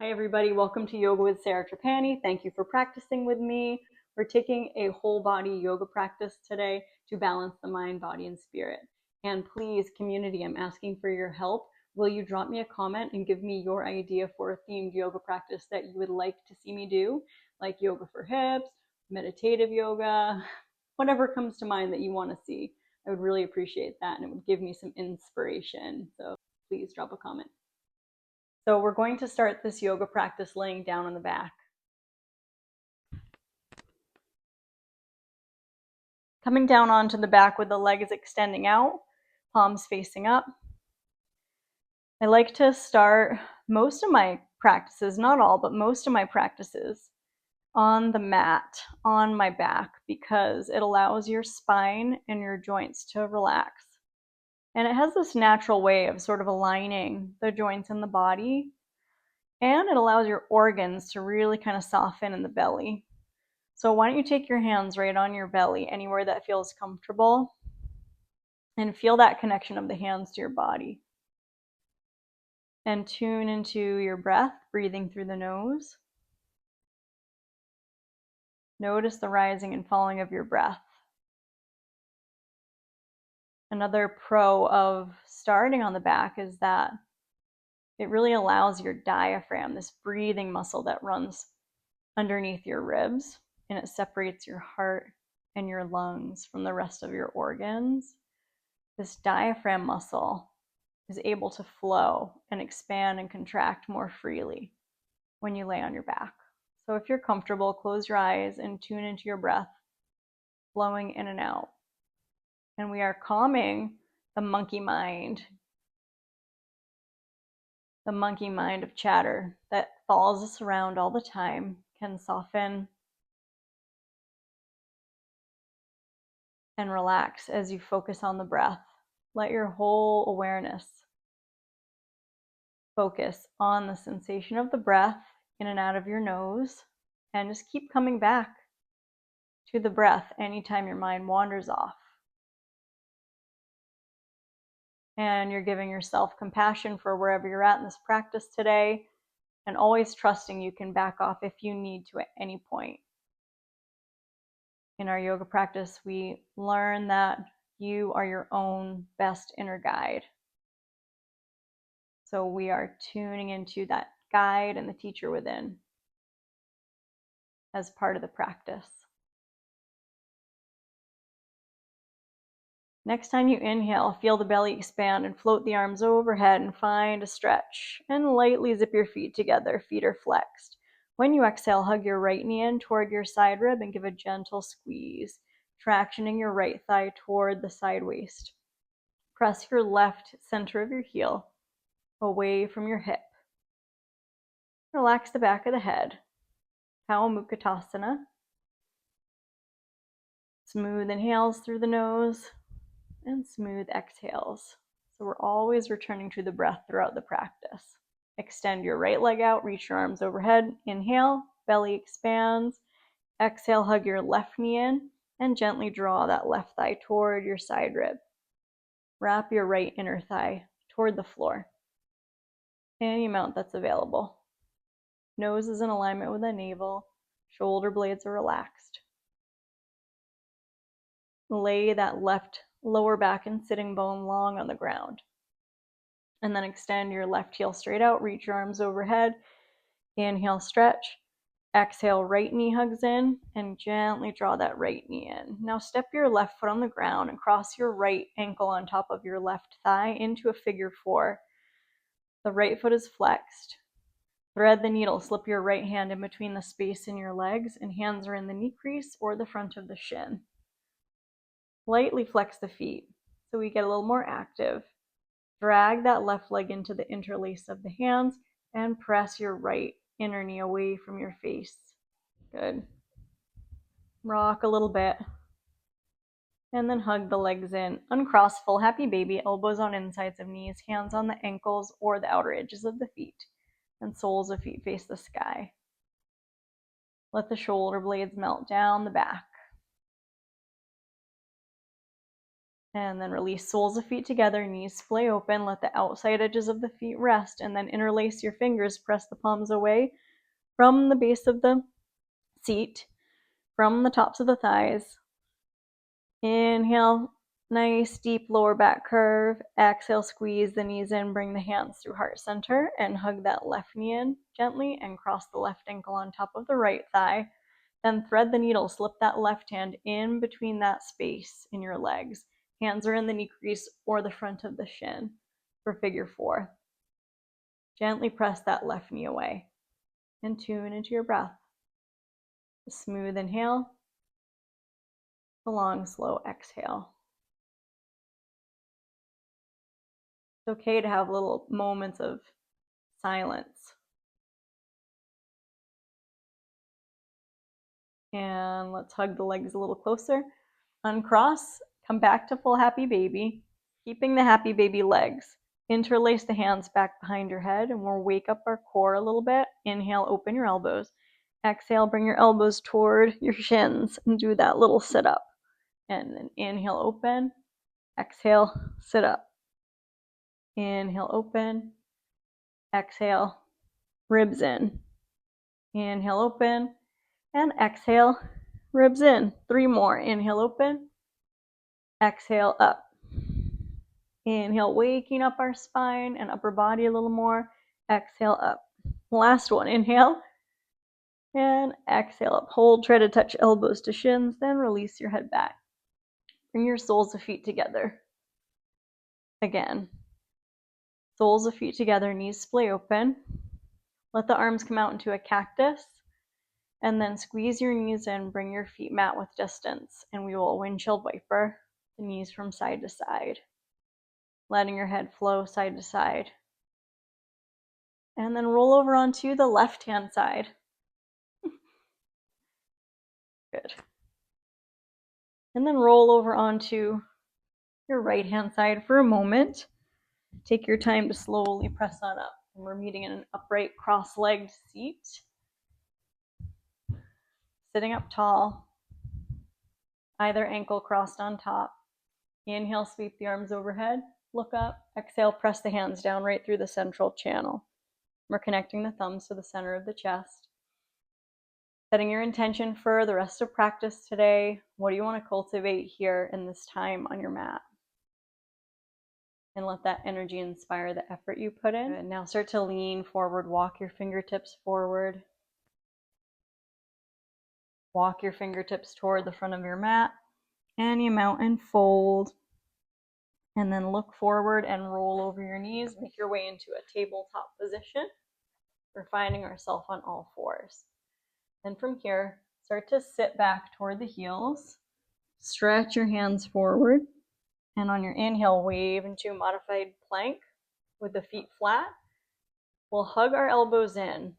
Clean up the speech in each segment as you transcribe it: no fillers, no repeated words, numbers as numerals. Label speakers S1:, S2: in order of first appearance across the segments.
S1: Hi everybody, welcome to Yoga with Sarah Trapani. Thank you for practicing with me. We're taking a whole body yoga practice today to balance the mind, body, and spirit. And please, community, I'm asking for your help. Will you drop me a comment and give me your idea for a themed yoga practice that you would like to see me do? Like yoga for hips, meditative yoga, whatever comes to mind that you want to see. I would really appreciate that, and it would give me some inspiration. So please drop a comment. So we're going to start this yoga practice laying down on the back. Coming down onto the back with the legs extending out, palms facing up. I like to start most of my practices, not all, but most of my practices on the mat, on my back, because it allows your spine and your joints to relax. And it has this natural way of sort of aligning the joints in the body, and it allows your organs to really kind of soften in the belly. So why don't you take your hands right on your belly, anywhere that feels comfortable, and feel that connection of the hands to your body. And tune into your breath, breathing through the nose. Notice the rising and falling of your breath. Another pro of starting on the back is that it really allows your diaphragm, this breathing muscle that runs underneath your ribs, and it separates your heart and your lungs from the rest of your organs. This diaphragm muscle is able to flow and expand and contract more freely when you lay on your back. So if you're comfortable, close your eyes and tune into your breath, flowing in and out. And we are calming the monkey mind of chatter that follows us around all the time, can soften and relax as you focus on the breath. Let your whole awareness focus on the sensation of the breath in and out of your nose, and just keep coming back to the breath anytime your mind wanders off. And you're giving yourself compassion for wherever you're at in this practice today, and always trusting you can back off if you need to at any point. In our yoga practice, we learn that you are your own best inner guide. So we are tuning into that guide and the teacher within as part of the practice. Next time you inhale, feel the belly expand and float the arms overhead and find a stretch. And lightly zip your feet together, feet are flexed. When you exhale, hug your right knee in toward your side rib and give a gentle squeeze, tractioning your right thigh toward the side waist. Press your left center of your heel away from your hip. Relax the back of the head. Cow Mukhatasana. Smooth inhales through the nose and smooth exhales. So we're always returning to the breath throughout the practice. Extend your right leg out, reach your arms overhead. Inhale, belly expands. Exhale, hug your left knee in and gently draw that left thigh toward your side rib. Wrap your right inner thigh toward the floor, any amount that's available. Nose is in alignment with the navel, shoulder blades are relaxed. Lay that left lower back and sitting bone long on the ground. And then extend your left heel straight out, reach your arms overhead. Inhale, stretch. Exhale, right knee hugs in and gently draw that right knee in. Now step your left foot on the ground and cross your right ankle on top of your left thigh into a figure four. The right foot is flexed. Thread the needle, slip your right hand in between the space in your legs, and hands are in the knee crease or the front of the shin. Lightly flex the feet so we get a little more active. Drag that left leg into the interlace of the hands and press your right inner knee away from your face. Good. Rock a little bit. And then hug the legs in. Uncross full happy baby, elbows on insides of knees, hands on the ankles or the outer edges of the feet, and soles of feet face the sky. Let the shoulder blades melt down the back. And then release soles of feet together, knees splay open, let the outside edges of the feet rest, and then interlace your fingers, press the palms away from the base of the seat, from the tops of the thighs. Inhale, nice deep lower back curve. Exhale, squeeze the knees in, bring the hands through heart center, and hug that left knee in gently, and cross the left ankle on top of the right thigh. Then thread the needle, slip that left hand in between that space in your legs. Hands are in the knee crease or the front of the shin for figure 4. Gently press that left knee away and tune into your breath. A smooth inhale, a long, slow exhale. It's okay to have little moments of silence. And let's hug the legs a little closer. Uncross, come back to full happy baby, keeping the happy baby legs. Interlace the hands back behind your head, and we'll wake up our core a little bit. Inhale, open your elbows. Exhale, bring your elbows toward your shins and do that little sit up. And then inhale, open. Exhale, sit up. Inhale, open. Exhale, ribs in. Inhale, open. And exhale, ribs in. 3 more. Inhale, open. Exhale, up. Inhale, waking up our spine and upper body a little more. Exhale, up. Last one. Inhale. And exhale up. Hold. Try to touch elbows to shins. Then release your head back. Bring your soles of feet together. Again. Soles of feet together. Knees splay open. Let the arms come out into a cactus. And then squeeze your knees in. Bring your feet mat with distance. And we will windshield wiper the knees from side to side. Letting your head flow side to side. And then roll over onto the left-hand side. Good. And then roll over onto your right-hand side for a moment. Take your time to slowly press on up. And we're meeting in an upright, cross-legged seat. Sitting up tall. Either ankle crossed on top. Inhale, sweep the arms overhead. Look up. Exhale, press the hands down right through the central channel. We're connecting the thumbs to the center of the chest. Setting your intention for the rest of practice today. What do you want to cultivate here in this time on your mat? And let that energy inspire the effort you put in. And now start to lean forward. Walk your fingertips forward. Walk your fingertips toward the front of your mat. Any amount and fold. And then look forward and roll over your knees. Make your way into a tabletop position. We're finding ourselves on all fours. Then from here, start to sit back toward the heels. Stretch your hands forward. And on your inhale, wave into a modified plank with the feet flat. We'll hug our elbows in.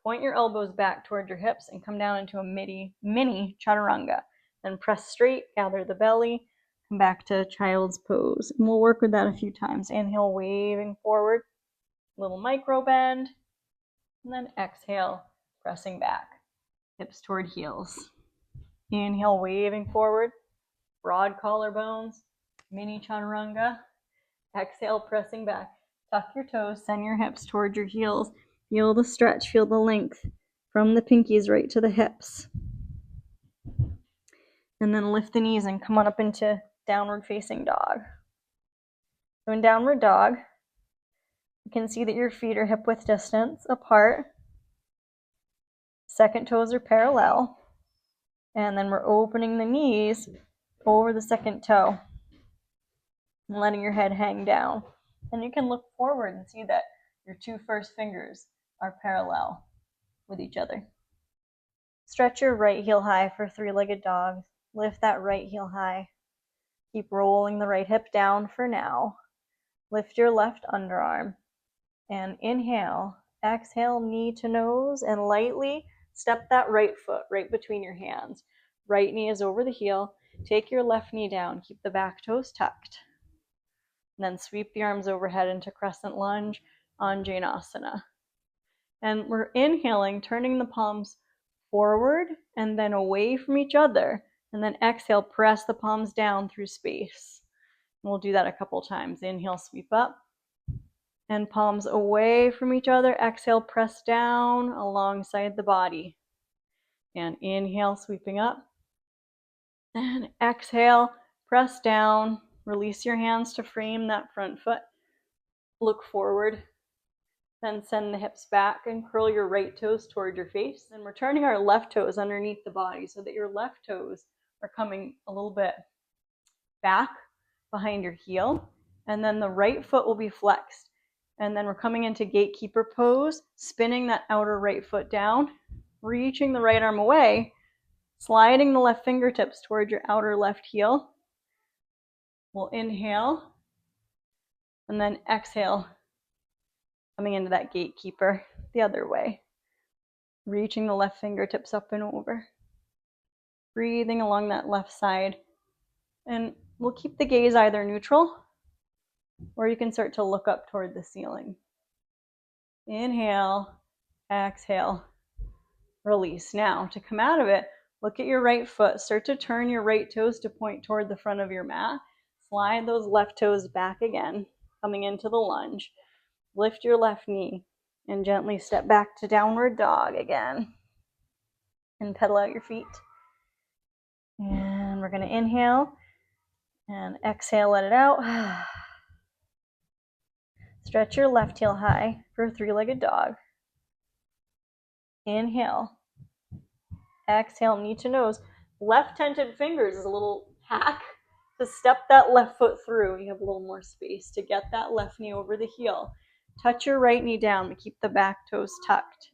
S1: Point your elbows back toward your hips and come down into a mini chaturanga. Then press straight, gather the belly, come back to child's pose. And we'll work with that a few times. Inhale, waving forward. Little micro bend. And then exhale, pressing back. Hips toward heels. Inhale, waving forward. Broad collarbones. Mini chaturanga. Exhale, pressing back. Tuck your toes, send your hips toward your heels. Feel the stretch, feel the length from the pinkies right to the hips. And then lift the knees and come on up into downward facing dog. So in downward dog, you can see that your feet are hip width distance apart. Second toes are parallel. And then we're opening the knees over the second toe. And letting your head hang down. And you can look forward and see that your 2 first fingers are parallel with each other. Stretch your right heel high for 3-legged dog. Lift that right heel high. Keep rolling the right hip down for now. Lift your left underarm. And inhale. Exhale, knee to nose, and lightly step that right foot right between your hands. Right knee is over the heel. Take your left knee down. Keep the back toes tucked. And then sweep the arms overhead into crescent lunge, Anjaneyasana. And we're inhaling, turning the palms forward and then away from each other. And then exhale, press the palms down through space. We'll do that a couple times. Inhale, sweep up. And palms away from each other. Exhale, press down alongside the body. And inhale, sweeping up. And exhale, press down. Release your hands to frame that front foot. Look forward. Then send the hips back and curl your right toes toward your face. And we're turning our left toes underneath the body so that your left toes are coming a little bit back behind your heel. And then the right foot will be flexed. And then we're coming into gatekeeper pose, spinning that outer right foot down, reaching the right arm away, sliding the left fingertips toward your outer left heel. We'll inhale and then exhale, coming into that gatekeeper the other way, reaching the left fingertips up and over, breathing along that left side. And we'll keep the gaze either neutral or you can start to look up toward the ceiling. Inhale, exhale, release. Now, to come out of it, look at your right foot. Start to turn your right toes to point toward the front of your mat. Slide those left toes back again, coming into the lunge. Lift your left knee and gently step back to downward dog again. And pedal out your feet. And we're going to inhale and exhale, let it out. Stretch your left heel high for a three-legged dog. Inhale. Exhale, knee to nose. Left tented fingers is a little hack to step that left foot through. You have a little more space to get that left knee over the heel. Touch your right knee down, but keep the back toes tucked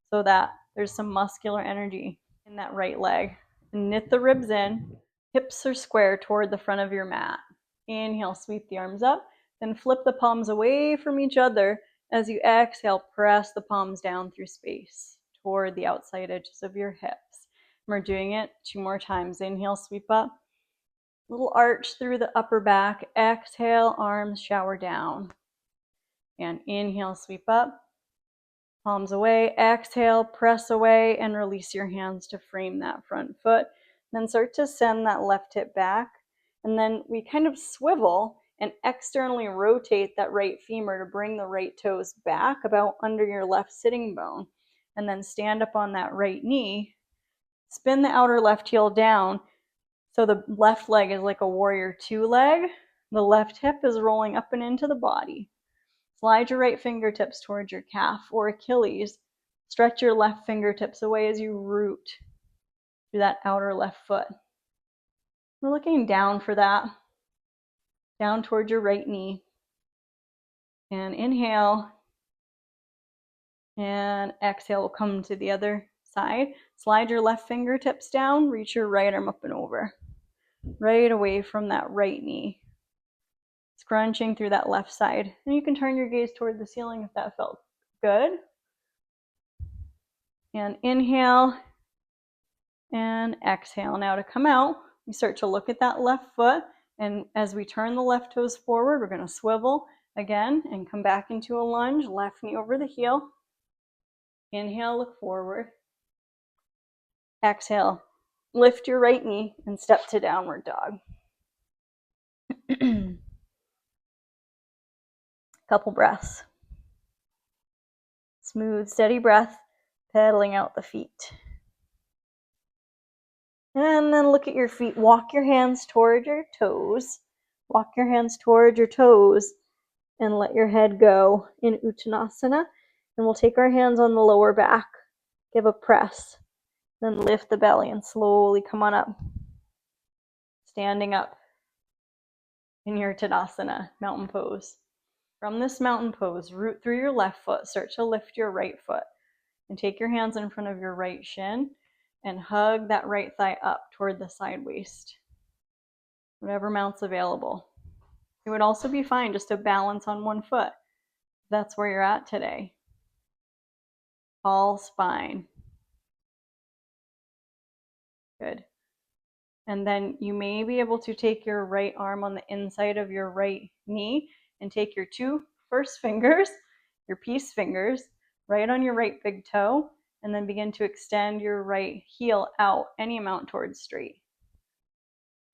S1: so that there's some muscular energy in that right leg. And knit the ribs in. Hips are square toward the front of your mat. Inhale, sweep the arms up. Then flip the palms away from each other. As you exhale, press the palms down through space toward the outside edges of your hips. We're doing it 2 more times. Inhale, sweep up. Little arch through the upper back. Exhale, arms shower down. And inhale, sweep up. Palms away. Exhale, press away and release your hands to frame that front foot. Then start to send that left hip back. And then we kind of swivel and externally rotate that right femur to bring the right toes back about under your left sitting bone. And then stand up on that right knee. Spin the outer left heel down so the left leg is like a warrior 2 leg. The left hip is rolling up and into the body. Slide your right fingertips towards your calf or Achilles. Stretch your left fingertips away as you root through that outer left foot. We're looking down for that. Down towards your right knee. And inhale. And exhale, we'll come to the other side. Slide your left fingertips down. Reach your right arm up and over. Right away from that right knee. Scrunching through that left side. And you can turn your gaze toward the ceiling if that felt good. And inhale. And exhale. Now to come out, we start to look at that left foot. And as we turn the left toes forward, we're going to swivel again and come back into a lunge. Left knee over the heel. Inhale, look forward. Exhale, lift your right knee and step to downward dog. Couple breaths. Smooth, steady breath, pedaling out the feet. And then look at your feet. Walk your hands toward your toes. Walk your hands toward your toes and let your head go in Uttanasana. And we'll take our hands on the lower back. Give a press. Then lift the belly and slowly come on up. Standing up in your Tadasana, mountain pose. From this mountain pose, root through your left foot. Start to lift your right foot. And take your hands in front of your right shin and hug that right thigh up toward the side waist. Whatever mount's available. It would also be fine just to balance on one foot. If that's where you're at today. Tall spine. Good. And then you may be able to take your right arm on the inside of your right knee and take your 2 first fingers, your peace fingers, right on your right big toe, and then begin to extend your right heel out any amount towards straight.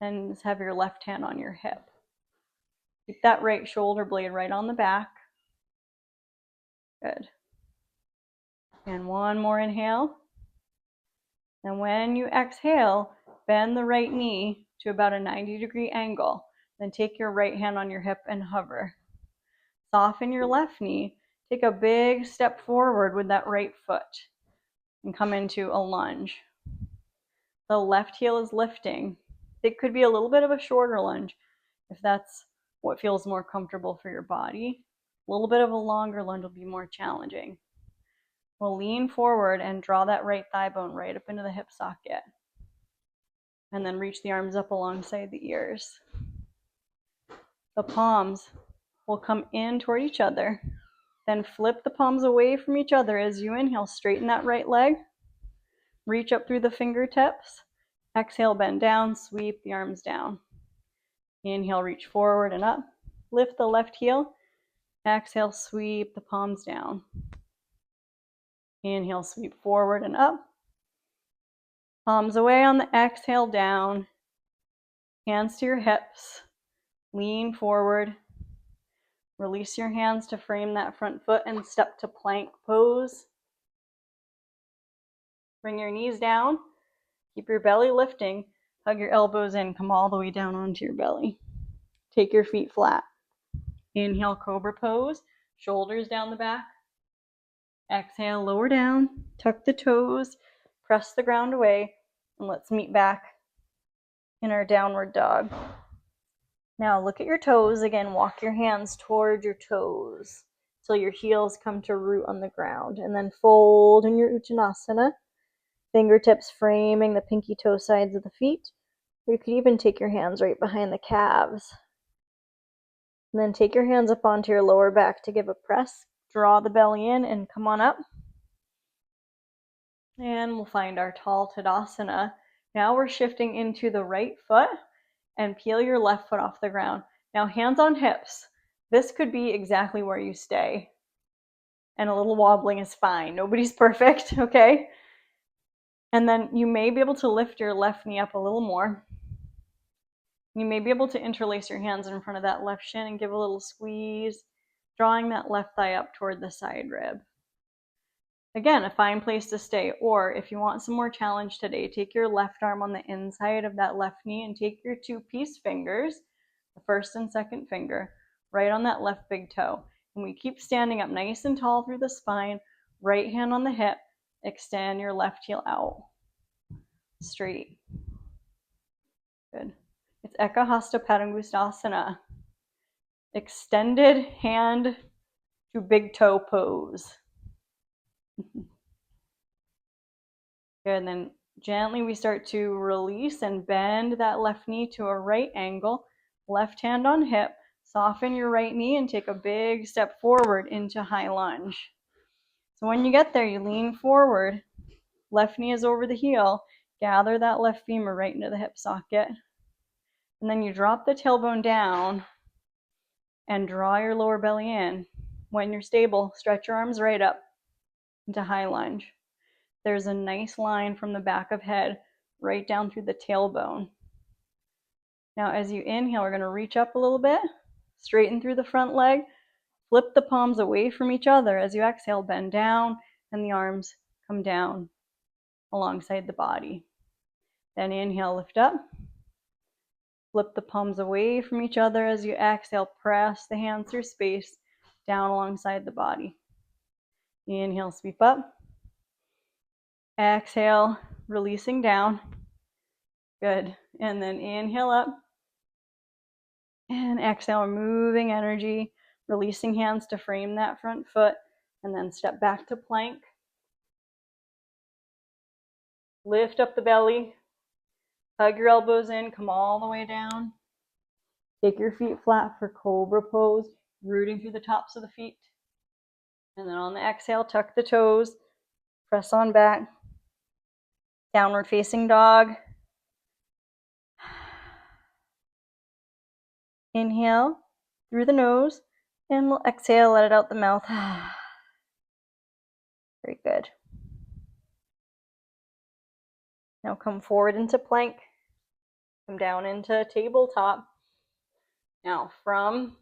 S1: And just have your left hand on your hip. Keep that right shoulder blade right on the back. Good. And one more inhale. And when you exhale, bend the right knee to about a 90-degree angle. Then take your right hand on your hip and hover. Soften your left knee. Take a big step forward with that right foot and come into a lunge. The left heel is lifting. It could be a little bit of a shorter lunge if that's what feels more comfortable for your body. A little bit of a longer lunge will be more challenging. We'll lean forward and draw that right thigh bone right up into the hip socket. And then reach the arms up alongside the ears. The palms will come in toward each other. Then flip the palms away from each other as you inhale. Straighten that right leg. Reach up through the fingertips. Exhale, bend down, sweep the arms down. Inhale, reach forward and up. Lift the left heel. Exhale, sweep the palms down. Inhale, sweep forward and up. Palms away on the exhale, down. Hands to your hips. Lean forward. Release your hands to frame that front foot and step to plank pose. Bring your knees down. Keep your belly lifting. Hug your elbows in. Come all the way down onto your belly. Take your feet flat. Inhale, cobra pose. Shoulders down the back. Exhale, lower down. Tuck the toes. Press the ground away. And let's meet back in our downward dog. Now look at your toes. Again, walk your hands toward your toes till your heels come to root on the ground. And then fold in your Uttanasana. Fingertips framing the pinky toe sides of the feet. Or you could even take your hands right behind the calves. And then take your hands up onto your lower back to give a press. Draw the belly in and come on up. And we'll find our tall Tadasana. Now we're shifting into the right foot and peel your left foot off the ground. Now hands on hips. This could be exactly where you stay. And a little wobbling is fine. Nobody's perfect, okay? And then you may be able to lift your left knee up a little more. You may be able to interlace your hands in front of that left shin and give a little squeeze, drawing that left thigh up toward the side rib. Again, a fine place to stay. Or if you want some more challenge today, take your left arm on the inside of that left knee and take your two peace fingers, the first and second finger, right on that left big toe. And we keep standing up nice and tall through the spine, right hand on the hip, extend your left heel out. Straight. Good. It's Eka Hasta Padangustasana. Extended hand to big toe pose. Good, and then gently we start to release and bend that left knee to a right angle. Left hand on hip. Soften your right knee and take a big step forward into high lunge. So when you get there, you lean forward. Left knee is over the heel. Gather that left femur right into the hip socket. And then you drop the tailbone down and draw your lower belly in. When you're stable, stretch your arms right up into high lunge. There's a nice line from the back of head right down through the tailbone. Now as you inhale, we're going to reach up a little bit, straighten through the front leg, flip the palms away from each other. As you exhale, bend down and the arms come down alongside the body. Then inhale, lift up. Flip the palms away from each other. As you exhale, press the hands through space down alongside the body. Inhale, sweep up. Exhale, releasing down. Good. And then inhale up. And exhale, moving energy, releasing hands to frame that front foot. And then step back to plank. Lift up the belly. Hug your elbows in. Come all the way down. Take your feet flat for cobra pose, rooting through the tops of the feet. And then on the exhale, tuck the toes. Press on back. Downward facing dog. Inhale through the nose. And we'll exhale, let it out the mouth. Very good. Now come forward into plank. Come down into tabletop. Now from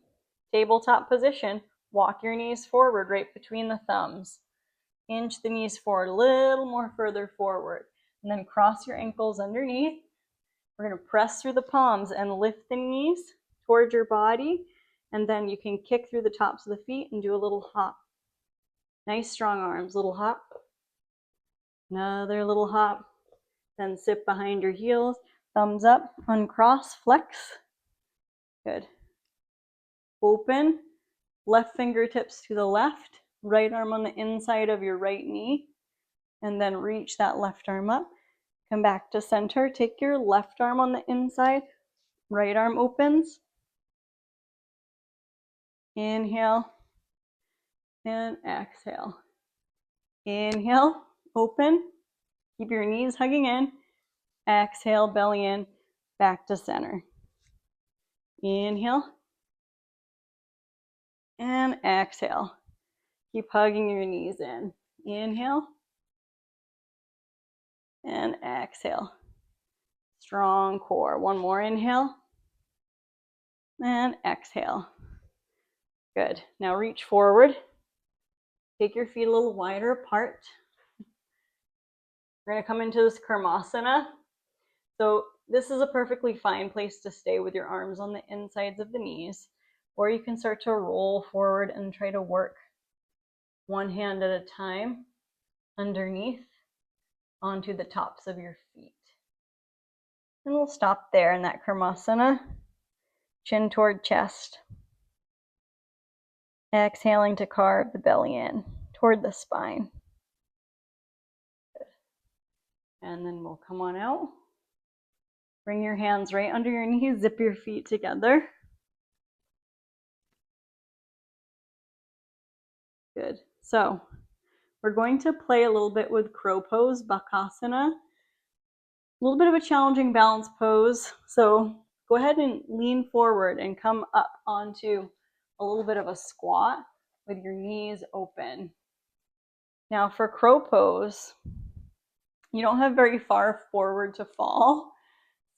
S1: tabletop position, walk your knees forward right between the thumbs. Inch the knees forward a little more further forward. And then cross your ankles underneath. We're going to press through the palms and lift the knees towards your body. And then you can kick through the tops of the feet and do a little hop. Nice strong arms. Little hop. Another little hop. Then sit behind your heels. Thumbs up, uncross, flex. Good. Open. Left fingertips to the left. Right arm on the inside of your right knee. And then reach that left arm up. Come back to center. Take your left arm on the inside. Right arm opens. Inhale and exhale. Inhale, open. Keep your knees hugging in. Exhale, belly in, back to center. Inhale and exhale. Keep hugging your knees in. Inhale and exhale. Strong core. One more inhale and exhale. Good. Now reach forward. Take your feet a little wider apart. We're going to come into this Karmasana. So this is a perfectly fine place to stay with your arms on the insides of the knees, or you can start to roll forward and try to work one hand at a time underneath onto the tops of your feet. And we'll stop there in that Karmasana, chin toward chest. Exhaling to carve the belly in toward the spine. Good. And then we'll come on out. Bring your hands right under your knees, zip your feet together. Good. So we're going to play a little bit with crow pose, Bakasana. A little bit of a challenging balance pose. So go ahead and lean forward and come up onto a little bit of a squat with your knees open. Now for crow pose, you don't have very far forward to fall.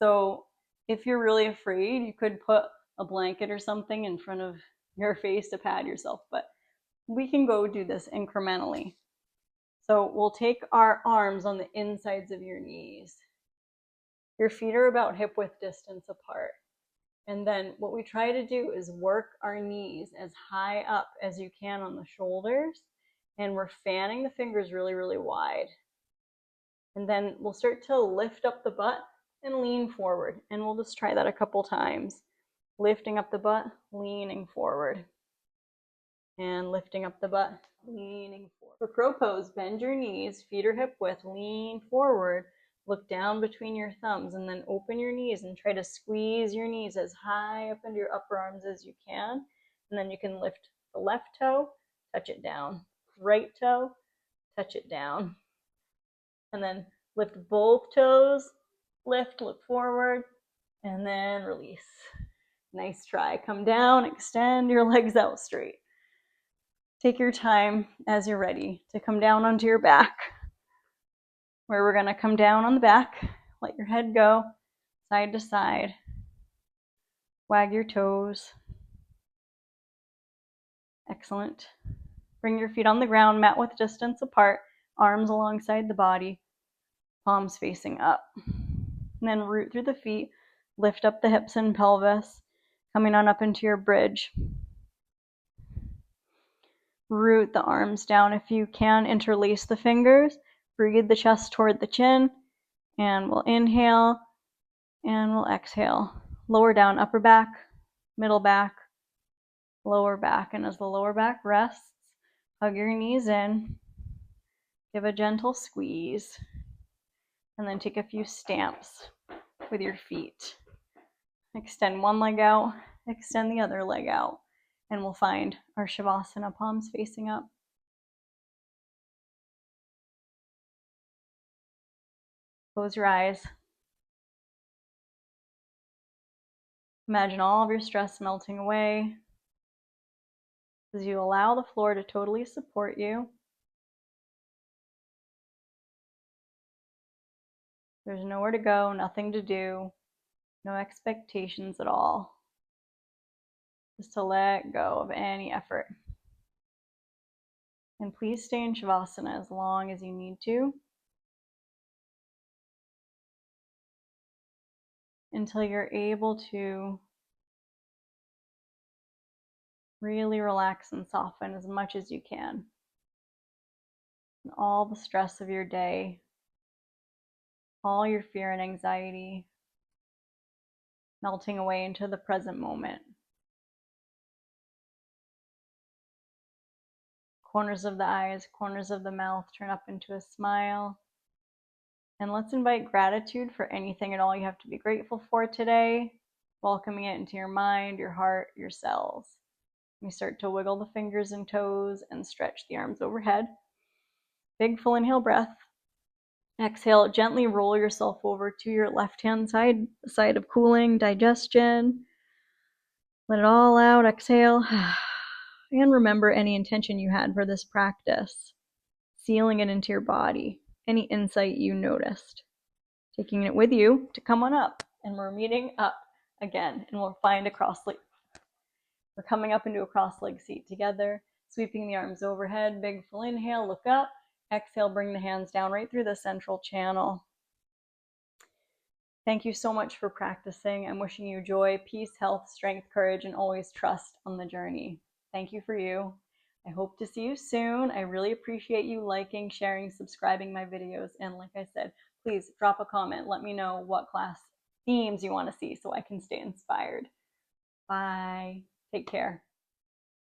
S1: So if you're really afraid, you could put a blanket or something in front of your face to pad yourself, but we can go do this incrementally. So we'll take our arms on the insides of your knees. Your feet are about hip width distance apart. And then what we try to do is work our knees as high up as you can on the shoulders. And we're fanning the fingers really, really wide. And then we'll start to lift up the butt and lean forward. And we'll just try that a couple times. Lifting up the butt, leaning forward. And lifting up the butt, leaning forward. For crow pose, bend your knees, feet are hip width, lean forward, look down between your thumbs, and then open your knees and try to squeeze your knees as high up into your upper arms as you can. And then you can lift the left toe, touch it down. Right toe, touch it down. And then lift both toes, lift, look forward, and then release. Nice try. Come down, extend your legs out straight. Take your time as you're ready to come down onto your back, where we're going to come down on the back, let your head go side to side, wag your toes. Excellent. Bring your feet on the ground, mat width distance apart, arms alongside the body, palms facing up. And then root through the feet, lift up the hips and pelvis, coming on up into your bridge. Root the arms down if you can, interlace the fingers, breathe the chest toward the chin, and we'll inhale and we'll exhale. Lower down, upper back, middle back, lower back. And as the lower back rests, hug your knees in, give a gentle squeeze, and then take a few stamps with your feet. Extend one leg out, extend the other leg out, and we'll find our Shavasana, palms facing up. Close your eyes. Imagine all of your stress melting away as you allow the floor to totally support you. There's nowhere to go, nothing to do, no expectations at all. just to let go of any effort. And please stay in Shavasana as long as you need to, until you're able to really relax and soften as much as you can. And all the stress of your day, all your fear and anxiety, melting away into the present moment. Corners of the eyes, corners of the mouth turn up into a smile. And let's invite gratitude for anything at all you have to be grateful for today, welcoming it into your mind, your heart, your cells. You start to wiggle the fingers and toes and stretch the arms overhead. Big full inhale breath. Exhale, gently roll yourself over to your left-hand side of cooling, digestion. Let it all out, exhale. And remember any intention you had for this practice, sealing it into your body, any insight you noticed, taking it with you to come on up. And we're meeting up again, and we'll find a cross leg. We're coming up into a cross leg seat together, sweeping the arms overhead, big full inhale, look up. Exhale, bring the hands down right through the central channel. Thank you so much for practicing. I'm wishing you joy, peace, health, strength, courage, and always trust on the journey. Thank you for you. I hope to see you soon. I really appreciate you liking, sharing, subscribing my videos. And like I said, please drop a comment. Let me know what class themes you want to see so I can stay inspired. Bye. Take care.